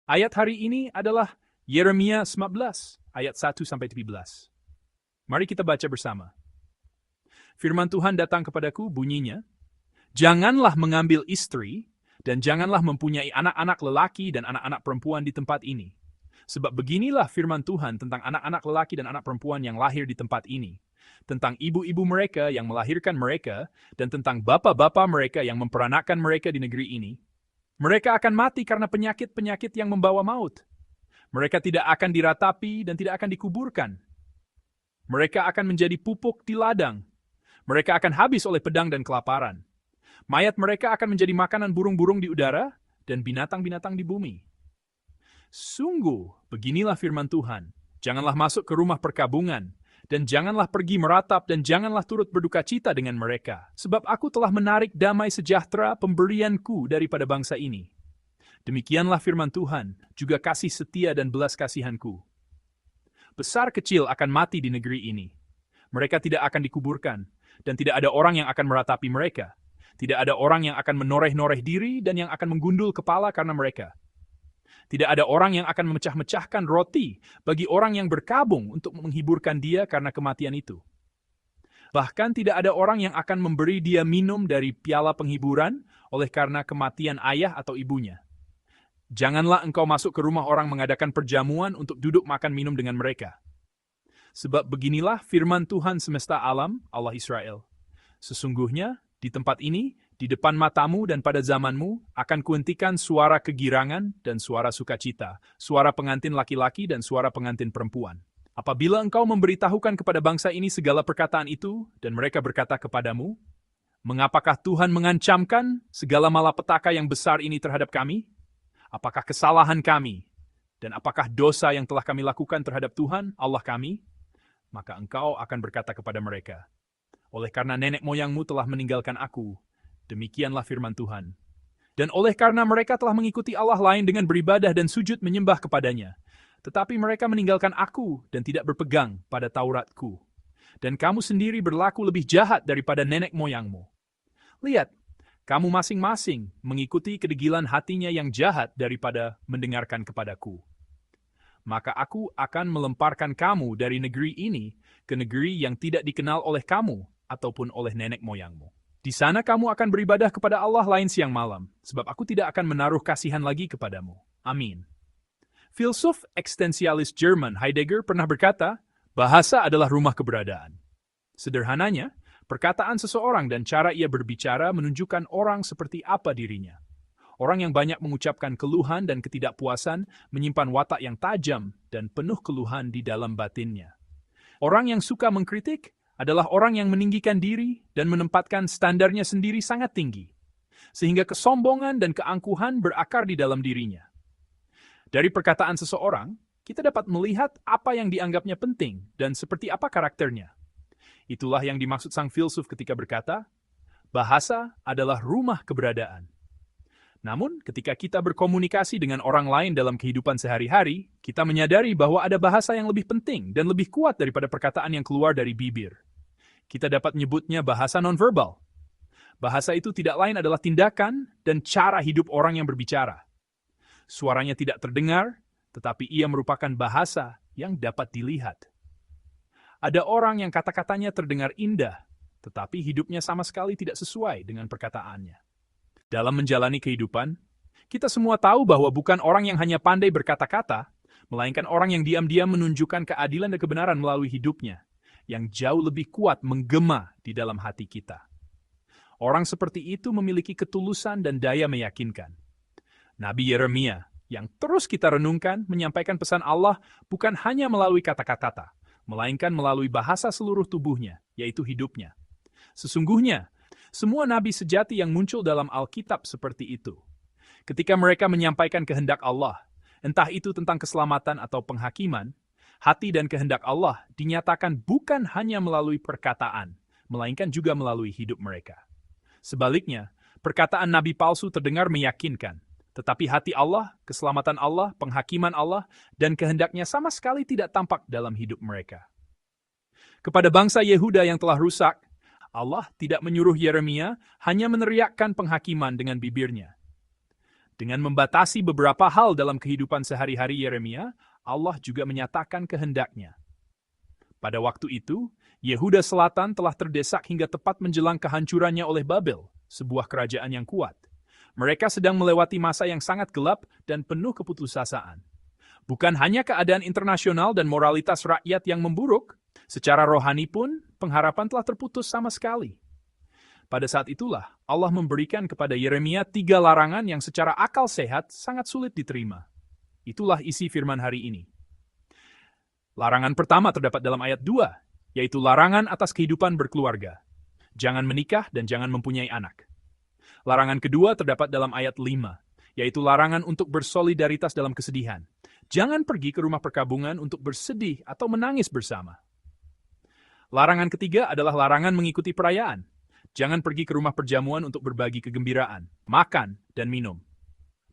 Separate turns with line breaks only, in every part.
Ayat hari ini adalah Yeremia 19, ayat 1-17. Mari kita baca bersama. Firman Tuhan datang kepadaku, bunyinya, "Janganlah mengambil istri, dan janganlah mempunyai anak-anak lelaki dan anak-anak perempuan di tempat ini. Sebab beginilah firman Tuhan tentang anak-anak lelaki dan anak perempuan yang lahir di tempat ini, tentang ibu-ibu mereka yang melahirkan mereka, dan tentang bapa-bapa mereka yang memperanakkan mereka di negeri ini. Mereka akan mati karena penyakit-penyakit yang membawa maut. Mereka tidak akan diratapi dan tidak akan dikuburkan. Mereka akan menjadi pupuk di ladang. Mereka akan habis oleh pedang dan kelaparan. Mayat mereka akan menjadi makanan burung-burung di udara dan binatang-binatang di bumi. Sungguh, beginilah firman Tuhan, janganlah masuk ke rumah perkabungan, dan janganlah pergi meratap, dan janganlah turut berduka cita dengan mereka, sebab aku telah menarik damai sejahtera pemberianku daripada bangsa ini. Demikianlah firman Tuhan, juga kasih setia dan belas kasihanku. Besar kecil akan mati di negeri ini. Mereka tidak akan dikuburkan, dan tidak ada orang yang akan meratapi mereka. Tidak ada orang yang akan menoreh-noreh diri dan yang akan menggundul kepala karena mereka. Tidak ada orang yang akan memecah-mecahkan roti bagi orang yang berkabung untuk menghiburkan dia karena kematian itu. Bahkan tidak ada orang yang akan memberi dia minum dari piala penghiburan oleh karena kematian ayah atau ibunya. Janganlah engkau masuk ke rumah orang mengadakan perjamuan untuk duduk makan minum dengan mereka. Sebab beginilah firman Tuhan semesta alam, Allah Israel. Sesungguhnya, di tempat ini, di depan matamu dan pada zamanmu, akan kuhentikan suara kegirangan dan suara sukacita, suara pengantin laki-laki dan suara pengantin perempuan. Apabila engkau memberitahukan kepada bangsa ini segala perkataan itu, dan mereka berkata kepadamu, mengapakah Tuhan mengancamkan segala malapetaka yang besar ini terhadap kami? Apakah kesalahan kami, dan apakah dosa yang telah kami lakukan terhadap Tuhan, Allah kami? Maka engkau akan berkata kepada mereka, oleh karena nenek moyangmu telah meninggalkan aku, demikianlah firman Tuhan. Dan oleh karena mereka telah mengikuti Allah lain dengan beribadah dan sujud menyembah kepadanya, tetapi mereka meninggalkan aku dan tidak berpegang pada Tauratku. Dan kamu sendiri berlaku lebih jahat daripada nenek moyangmu. Lihat, kamu masing-masing mengikuti kedegilan hatinya yang jahat daripada mendengarkan kepadaku. Maka aku akan melemparkan kamu dari negeri ini ke negeri yang tidak dikenal oleh kamu ataupun oleh nenek moyangmu. Di sana kamu akan beribadah kepada Allah lain siang malam, sebab aku tidak akan menaruh kasihan lagi kepadamu. Amin. Filsuf eksistensialis Jerman Heidegger pernah berkata, bahasa adalah rumah keberadaan. Sederhananya, perkataan seseorang dan cara ia berbicara menunjukkan orang seperti apa dirinya. Orang yang banyak mengucapkan keluhan dan ketidakpuasan menyimpan watak yang tajam dan penuh keluhan di dalam batinnya. Orang yang suka mengkritik adalah orang yang meninggikan diri dan menempatkan standarnya sendiri sangat tinggi, sehingga kesombongan dan keangkuhan berakar di dalam dirinya. Dari perkataan seseorang, kita dapat melihat apa yang dianggapnya penting dan seperti apa karakternya. Itulah yang dimaksud sang filsuf ketika berkata, bahasa adalah rumah keberadaan. Namun, ketika kita berkomunikasi dengan orang lain dalam kehidupan sehari-hari, kita menyadari bahwa ada bahasa yang lebih penting dan lebih kuat daripada perkataan yang keluar dari bibir. Kita dapat menyebutnya bahasa nonverbal. Bahasa itu tidak lain adalah tindakan dan cara hidup orang yang berbicara. Suaranya tidak terdengar, tetapi ia merupakan bahasa yang dapat dilihat. Ada orang yang kata-katanya terdengar indah, tetapi hidupnya sama sekali tidak sesuai dengan perkataannya. Dalam menjalani kehidupan, kita semua tahu bahwa bukan orang yang hanya pandai berkata-kata, melainkan orang yang diam-diam menunjukkan keadilan dan kebenaran melalui hidupnya, yang jauh lebih kuat menggema di dalam hati kita. Orang seperti itu memiliki ketulusan dan daya meyakinkan. Nabi Yeremia, yang terus kita renungkan, menyampaikan pesan Allah bukan hanya melalui kata-kata, melainkan melalui bahasa seluruh tubuhnya, yaitu hidupnya. Sesungguhnya, semua nabi sejati yang muncul dalam Alkitab seperti itu. Ketika mereka menyampaikan kehendak Allah, entah itu tentang keselamatan atau penghakiman, hati dan kehendak Allah dinyatakan bukan hanya melalui perkataan, melainkan juga melalui hidup mereka. Sebaliknya, perkataan nabi palsu terdengar meyakinkan, tetapi hati Allah, keselamatan Allah, penghakiman Allah, dan kehendaknya sama sekali tidak tampak dalam hidup mereka. Kepada bangsa Yehuda yang telah rusak, Allah tidak menyuruh Yeremia hanya meneriakkan penghakiman dengan bibirnya. Dengan membatasi beberapa hal dalam kehidupan sehari-hari Yeremia, Allah juga menyatakan kehendaknya. Pada waktu itu, Yehuda Selatan telah terdesak hingga tepat menjelang kehancurannya oleh Babel, sebuah kerajaan yang kuat. Mereka sedang melewati masa yang sangat gelap dan penuh keputusasaan. Bukan hanya keadaan internasional dan moralitas rakyat yang memburuk, secara rohani pun pengharapan telah terputus sama sekali. Pada saat itulah Allah memberikan kepada Yeremia 3 larangan yang secara akal sehat sangat sulit diterima. Itulah isi firman hari ini. Larangan pertama terdapat dalam ayat 2, yaitu larangan atas kehidupan berkeluarga. Jangan menikah dan jangan mempunyai anak. Larangan kedua terdapat dalam ayat 5, yaitu larangan untuk bersolidaritas dalam kesedihan. Jangan pergi ke rumah perkabungan untuk bersedih atau menangis bersama. Larangan ketiga adalah larangan mengikuti perayaan. Jangan pergi ke rumah perjamuan untuk berbagi kegembiraan, makan, dan minum.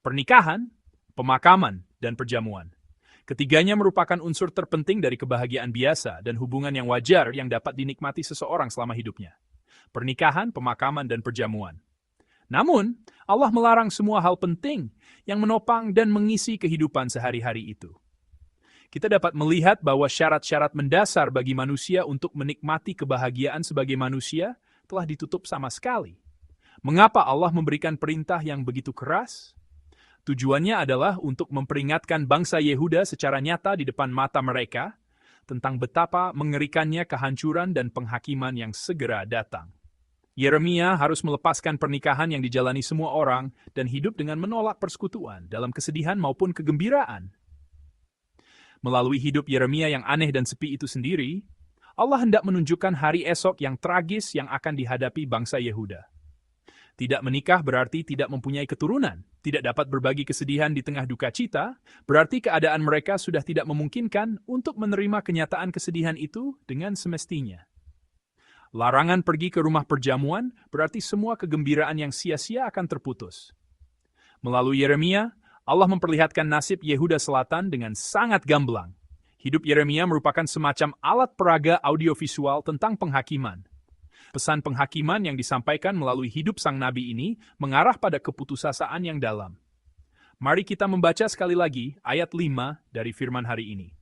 Pernikahan, pemakaman, dan perjamuan. Ketiganya merupakan unsur terpenting dari kebahagiaan biasa dan hubungan yang wajar yang dapat dinikmati seseorang selama hidupnya. Pernikahan, pemakaman, dan perjamuan. Namun, Allah melarang semua hal penting yang menopang dan mengisi kehidupan sehari-hari itu. Kita dapat melihat bahwa syarat-syarat mendasar bagi manusia untuk menikmati kebahagiaan sebagai manusia telah ditutup sama sekali. Mengapa Allah memberikan perintah yang begitu keras? Tujuannya adalah untuk memperingatkan bangsa Yehuda secara nyata di depan mata mereka tentang betapa mengerikannya kehancuran dan penghakiman yang segera datang. Yeremia harus melepaskan pernikahan yang dijalani semua orang dan hidup dengan menolak persekutuan dalam kesedihan maupun kegembiraan. Melalui hidup Yeremia yang aneh dan sepi itu sendiri, Allah hendak menunjukkan hari esok yang tragis yang akan dihadapi bangsa Yehuda. Tidak menikah berarti tidak mempunyai keturunan, tidak dapat berbagi kesedihan di tengah duka cita, berarti keadaan mereka sudah tidak memungkinkan untuk menerima kenyataan kesedihan itu dengan semestinya. Larangan pergi ke rumah perjamuan berarti semua kegembiraan yang sia-sia akan terputus. Melalui Yeremia, Allah memperlihatkan nasib Yehuda Selatan dengan sangat gamblang. Hidup Yeremia merupakan semacam alat peraga audiovisual tentang penghakiman. Pesan penghakiman yang disampaikan melalui hidup sang nabi ini mengarah pada keputusasaan yang dalam. Mari kita membaca sekali lagi ayat 5 dari firman hari ini.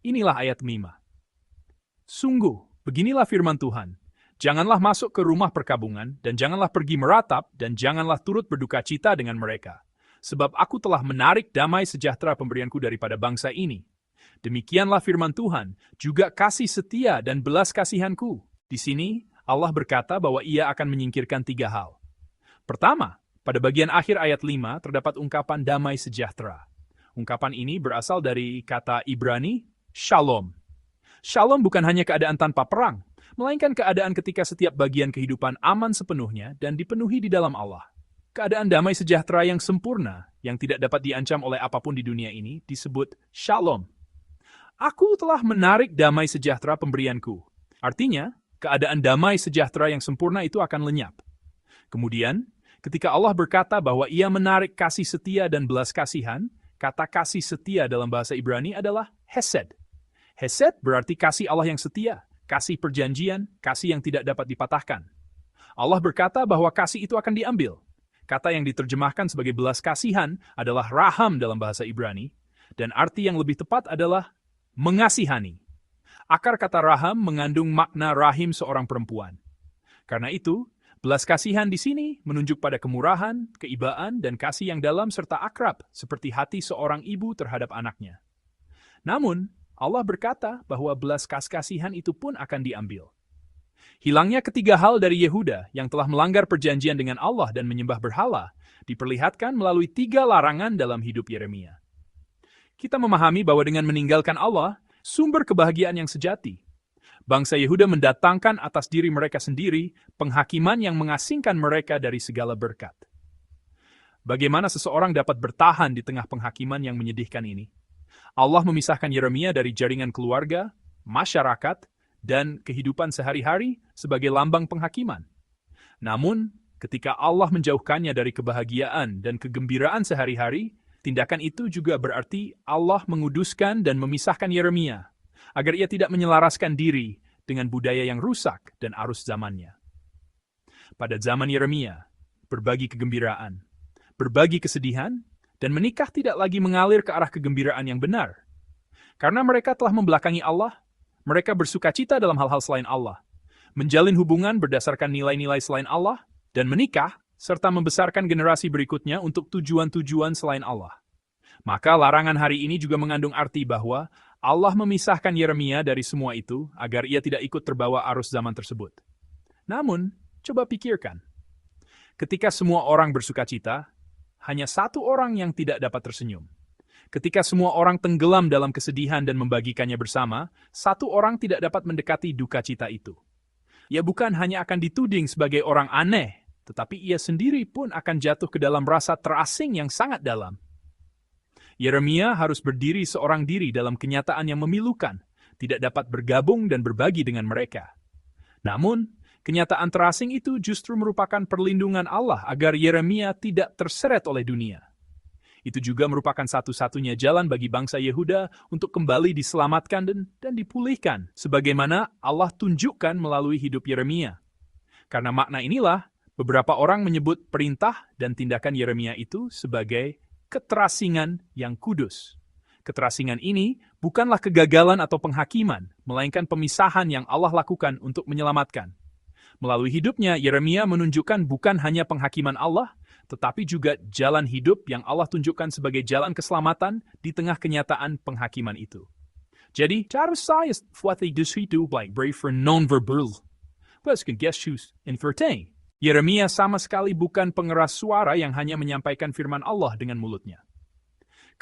Inilah ayat 5. Sungguh, beginilah firman Tuhan. Janganlah masuk ke rumah perkabungan, dan janganlah pergi meratap, dan janganlah turut berduka cita dengan mereka. Sebab aku telah menarik damai sejahtera pemberianku daripada bangsa ini. Demikianlah firman Tuhan, juga kasih setia dan belas kasihanku. Di sini, Allah berkata bahwa ia akan menyingkirkan 3 hal. Pertama, pada bagian akhir ayat 5 terdapat ungkapan damai sejahtera. Ungkapan ini berasal dari kata Ibrani, shalom. Shalom bukan hanya keadaan tanpa perang, melainkan keadaan ketika setiap bagian kehidupan aman sepenuhnya dan dipenuhi di dalam Allah. Keadaan damai sejahtera yang sempurna, yang tidak dapat diancam oleh apapun di dunia ini, disebut shalom. Aku telah menarik damai sejahtera pemberianku. Artinya, keadaan damai sejahtera yang sempurna itu akan lenyap. Kemudian, ketika Allah berkata bahwa ia menarik kasih setia dan belas kasihan, kata kasih setia dalam bahasa Ibrani adalah hesed. Hesed berarti kasih Allah yang setia, kasih perjanjian, kasih yang tidak dapat dipatahkan. Allah berkata bahwa kasih itu akan diambil. Kata yang diterjemahkan sebagai belas kasihan adalah raham dalam bahasa Ibrani, dan arti yang lebih tepat adalah mengasihani. Akar kata raham mengandung makna rahim seorang perempuan. Karena itu, belas kasihan di sini menunjuk pada kemurahan, keibaan, dan kasih yang dalam serta akrab, seperti hati seorang ibu terhadap anaknya. Namun, Allah berkata bahwa belas kasihan itu pun akan diambil. Hilangnya ketiga hal dari Yehuda yang telah melanggar perjanjian dengan Allah dan menyembah berhala, diperlihatkan melalui 3 larangan dalam hidup Yeremia. Kita memahami bahwa dengan meninggalkan Allah, sumber kebahagiaan yang sejati. Bangsa Yehuda mendatangkan atas diri mereka sendiri penghakiman yang mengasingkan mereka dari segala berkat. Bagaimana seseorang dapat bertahan di tengah penghakiman yang menyedihkan ini? Allah memisahkan Yeremia dari jaringan keluarga, masyarakat, dan kehidupan sehari-hari sebagai lambang penghakiman. Namun, ketika Allah menjauhkannya dari kebahagiaan dan kegembiraan sehari-hari, tindakan itu juga berarti Allah menguduskan dan memisahkan Yeremia, agar ia tidak menyelaraskan diri dengan budaya yang rusak dan arus zamannya. Pada zaman Yeremia, berbagi kegembiraan, berbagi kesedihan, dan menikah tidak lagi mengalir ke arah kegembiraan yang benar. Karena mereka telah membelakangi Allah, mereka bersukacita dalam hal-hal selain Allah, menjalin hubungan berdasarkan nilai-nilai selain Allah, dan menikah, serta membesarkan generasi berikutnya untuk tujuan-tujuan selain Allah. Maka larangan hari ini juga mengandung arti bahwa Allah memisahkan Yeremia dari semua itu agar ia tidak ikut terbawa arus zaman tersebut. Namun, coba pikirkan. Ketika semua orang bersukacita, hanya satu orang yang tidak dapat tersenyum. Ketika semua orang tenggelam dalam kesedihan dan membagikannya bersama, satu orang tidak dapat mendekati duka cita itu. Ia bukan hanya akan dituding sebagai orang aneh, tetapi ia sendiri pun akan jatuh ke dalam rasa terasing yang sangat dalam. Yeremia harus berdiri seorang diri dalam kenyataan yang memilukan, tidak dapat bergabung dan berbagi dengan mereka. Namun, kenyataan terasing itu justru merupakan perlindungan Allah agar Yeremia tidak terseret oleh dunia. Itu juga merupakan satu-satunya jalan bagi bangsa Yehuda untuk kembali diselamatkan dan dipulihkan, sebagaimana Allah tunjukkan melalui hidup Yeremia. Karena makna inilah, beberapa orang menyebut perintah dan tindakan Yeremia itu sebagai keterasingan yang kudus. Keterasingan ini bukanlah kegagalan atau penghakiman, melainkan pemisahan yang Allah lakukan untuk menyelamatkan. Melalui hidupnya, Yeremia menunjukkan bukan hanya penghakiman Allah, tetapi juga jalan hidup yang Allah tunjukkan sebagai jalan keselamatan di tengah kenyataan penghakiman itu. Jadi, cara saya fuati disitu baik braver non-verbal. Bahkan gestus inverting. Yeremia sama sekali bukan pengeras suara yang hanya menyampaikan firman Allah dengan mulutnya.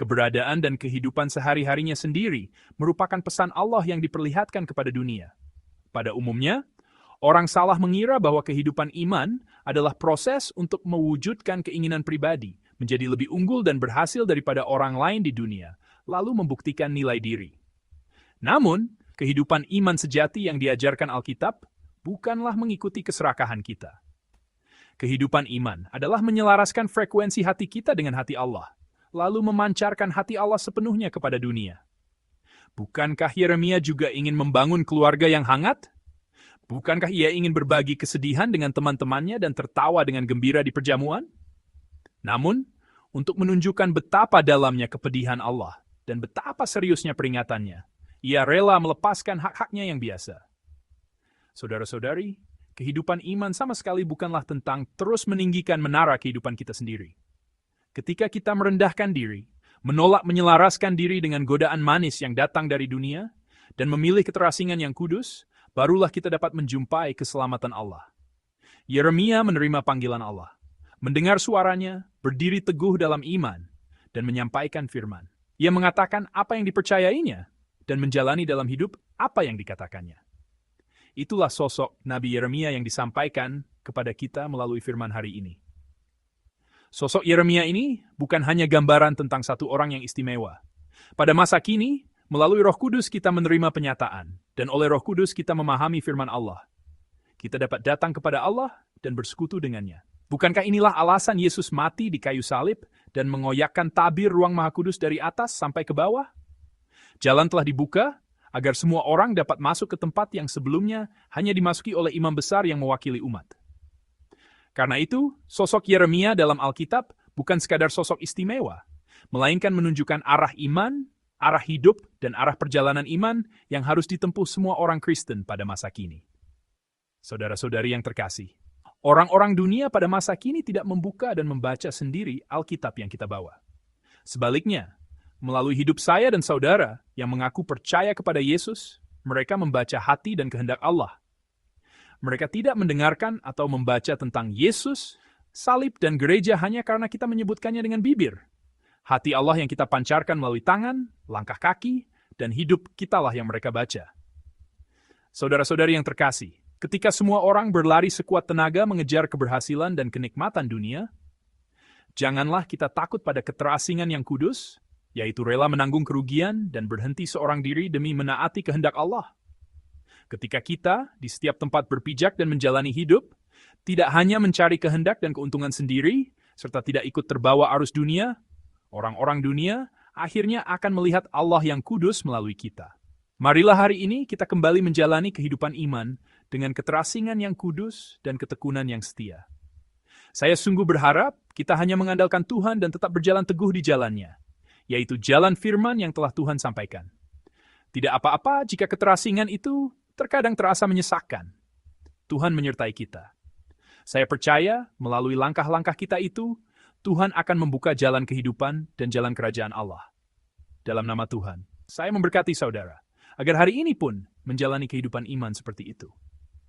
Keberadaan dan kehidupan sehari-harinya sendiri merupakan pesan Allah yang diperlihatkan kepada dunia. Pada umumnya, orang salah mengira bahwa kehidupan iman adalah proses untuk mewujudkan keinginan pribadi, menjadi lebih unggul dan berhasil daripada orang lain di dunia, lalu membuktikan nilai diri. Namun, kehidupan iman sejati yang diajarkan Alkitab bukanlah mengikuti keserakahan kita. Kehidupan iman adalah menyelaraskan frekuensi hati kita dengan hati Allah, lalu memancarkan hati Allah sepenuhnya kepada dunia. Bukankah Yeremia juga ingin membangun keluarga yang hangat? Bukankah ia ingin berbagi kesedihan dengan teman-temannya dan tertawa dengan gembira di perjamuan? Namun, untuk menunjukkan betapa dalamnya kepedihan Allah dan betapa seriusnya peringatannya, ia rela melepaskan hak-haknya yang biasa. Saudara-saudari, kehidupan iman sama sekali bukanlah tentang terus meninggikan menara kehidupan kita sendiri. Ketika kita merendahkan diri, menolak menyelaraskan diri dengan godaan manis yang datang dari dunia, dan memilih keterasingan yang kudus, barulah kita dapat menjumpai keselamatan Allah. Yeremia menerima panggilan Allah, mendengar suaranya, berdiri teguh dalam iman, dan menyampaikan firman. Ia mengatakan apa yang dipercayainya, dan menjalani dalam hidup apa yang dikatakannya. Itulah sosok Nabi Yeremia yang disampaikan kepada kita melalui firman hari ini. Sosok Yeremia ini bukan hanya gambaran tentang satu orang yang istimewa. Pada masa kini, melalui Roh Kudus kita menerima penyataan, dan oleh Roh Kudus kita memahami firman Allah. Kita dapat datang kepada Allah dan bersekutu dengannya. Bukankah inilah alasan Yesus mati di kayu salib dan mengoyakkan tabir ruang Maha Kudus dari atas sampai ke bawah? Jalan telah dibuka agar semua orang dapat masuk ke tempat yang sebelumnya hanya dimasuki oleh imam besar yang mewakili umat. Karena itu, sosok Yeremia dalam Alkitab bukan sekadar sosok istimewa, melainkan menunjukkan arah iman, arah hidup, dan arah perjalanan iman yang harus ditempuh semua orang Kristen pada masa kini. Saudara-saudari yang terkasih, orang-orang dunia pada masa kini tidak membuka dan membaca sendiri Alkitab yang kita bawa. Sebaliknya, melalui hidup saya dan saudara yang mengaku percaya kepada Yesus, mereka membaca hati dan kehendak Allah. Mereka tidak mendengarkan atau membaca tentang Yesus, salib, dan gereja hanya karena kita menyebutkannya dengan bibir. Hati Allah yang kita pancarkan melalui tangan, langkah kaki, dan hidup kitalah yang mereka baca. Saudara-saudari yang terkasih, ketika semua orang berlari sekuat tenaga mengejar keberhasilan dan kenikmatan dunia, janganlah kita takut pada keterasingan yang kudus, yaitu rela menanggung kerugian dan berhenti seorang diri demi menaati kehendak Allah. Ketika kita di setiap tempat berpijak dan menjalani hidup, tidak hanya mencari kehendak dan keuntungan sendiri, serta tidak ikut terbawa arus dunia, orang-orang dunia akhirnya akan melihat Allah yang kudus melalui kita. Marilah hari ini kita kembali menjalani kehidupan iman dengan keterasingan yang kudus dan ketekunan yang setia. Saya sungguh berharap kita hanya mengandalkan Tuhan dan tetap berjalan teguh di jalannya, yaitu jalan firman yang telah Tuhan sampaikan. Tidak apa-apa jika keterasingan itu terkadang terasa menyesakkan. Tuhan menyertai kita. Saya percaya melalui langkah-langkah kita itu, Tuhan akan membuka jalan kehidupan dan jalan kerajaan Allah. Dalam nama Tuhan, saya memberkati saudara, agar hari ini pun menjalani kehidupan iman seperti itu.